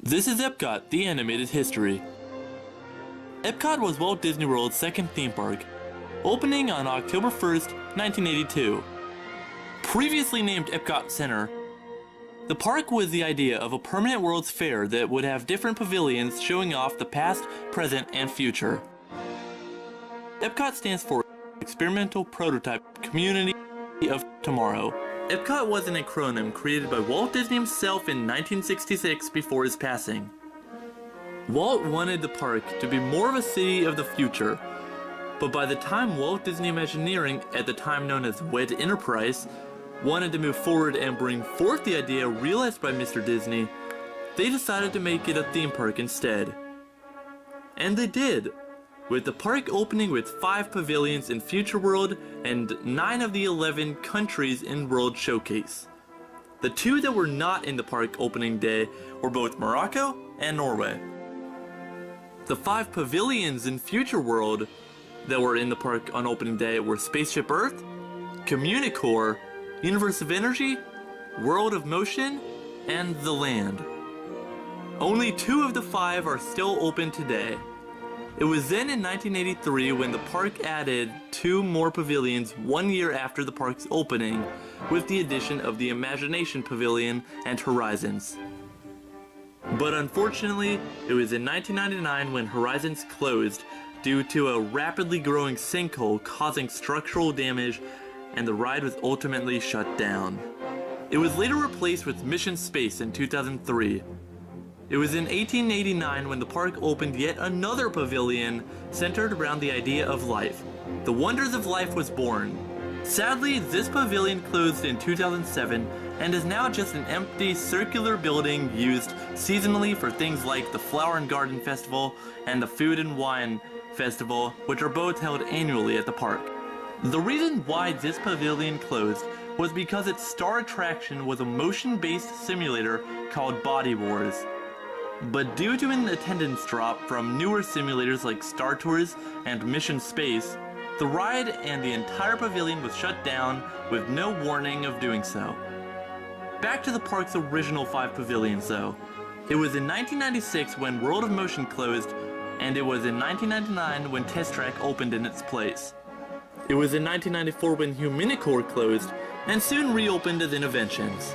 This is EPCOT, the animated history. EPCOT was Walt Disney World's second theme park, opening on October 1st, 1982. Previously named EPCOT Center, the park was the idea of a permanent World's Fair that would have different pavilions showing off the past, present, and future. EPCOT stands for Experimental Prototype Community of Tomorrow. EPCOT was an acronym created by Walt Disney himself in 1966 before his passing. Walt wanted the park to be more of a city of the future, but by the time Walt Disney Imagineering, at the time known as WED Enterprise, wanted to move forward and bring forth the idea realized by Mr. Disney, they decided to make it a theme park instead. And they did, with the park opening with 5 pavilions in Future World and 9 of the 11 countries in World Showcase. The 2 that were not in the park opening day were both Morocco and Norway. The 5 pavilions in Future World that were in the park on opening day were Spaceship Earth, Communicore, Universe of Energy, World of Motion, and The Land. Only 2 of the 5 are still open today. It was then in 1983 when the park added 2 more pavilions 1 year after the park's opening, with the addition of the Imagination Pavilion and Horizons. But unfortunately, it was in 1999 when Horizons closed due to a rapidly growing sinkhole causing structural damage, and the ride was ultimately shut down. It was later replaced with Mission Space in 2003. It was in 1889 when the park opened yet another pavilion centered around the idea of life. The Wonders of Life was born. Sadly, this pavilion closed in 2007 and is now just an empty circular building used seasonally for things like the Flower and Garden Festival and the Food and Wine Festival, which are both held annually at the park. The reason why this pavilion closed was because its star attraction was a motion-based simulator called Body Wars. But due to an attendance drop from newer simulators like Star Tours and Mission Space, the ride and the entire pavilion was shut down with no warning of doing so. Back to the park's original 5 pavilions though. It was in 1996 when World of Motion closed, and it was in 1999 when Test Track opened in its place. It was in 1994 when Humanicore closed, and soon reopened as Innoventions.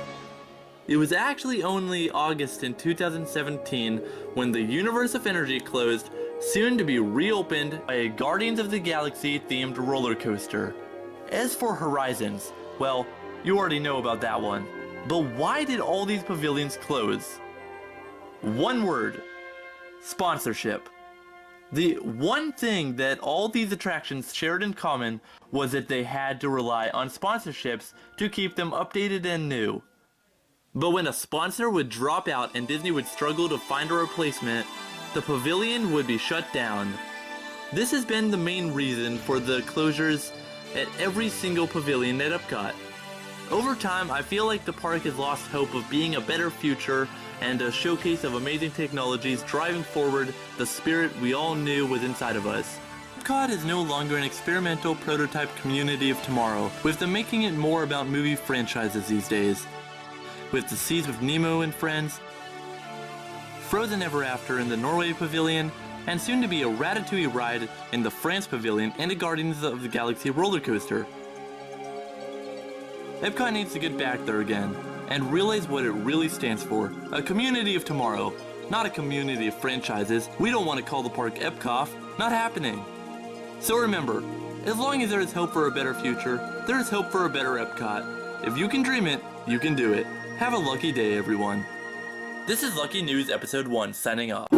It was actually only August in 2017 when the Universe of Energy closed, soon to be reopened by a Guardians of the Galaxy themed roller coaster. As for Horizons, well, you already know about that one. But why did all these pavilions close? One word: sponsorship. The one thing that all these attractions shared in common was that they had to rely on sponsorships to keep them updated and new. But when a sponsor would drop out and Disney would struggle to find a replacement, the pavilion would be shut down. This has been the main reason for the closures at every single pavilion at EPCOT. Over time, I feel like the park has lost hope of being a better future and a showcase of amazing technologies driving forward the spirit we all knew was inside of us. EPCOT is no longer an experimental prototype community of tomorrow, with them making it more about movie franchises these days. With the Seas of Nemo and Friends, Frozen Ever After in the Norway Pavilion, and soon to be a Ratatouille ride in the France Pavilion and a Guardians of the Galaxy roller coaster. EPCOT needs to get back there again, and realize what it really stands for. A community of tomorrow, not a community of franchises. We don't want to call the park EPCOT, not happening. So remember, as long as there is hope for a better future, there is hope for a better EPCOT. If you can dream it, you can do it. Have a lucky day, everyone. This is Lucky News Episode 1 signing off.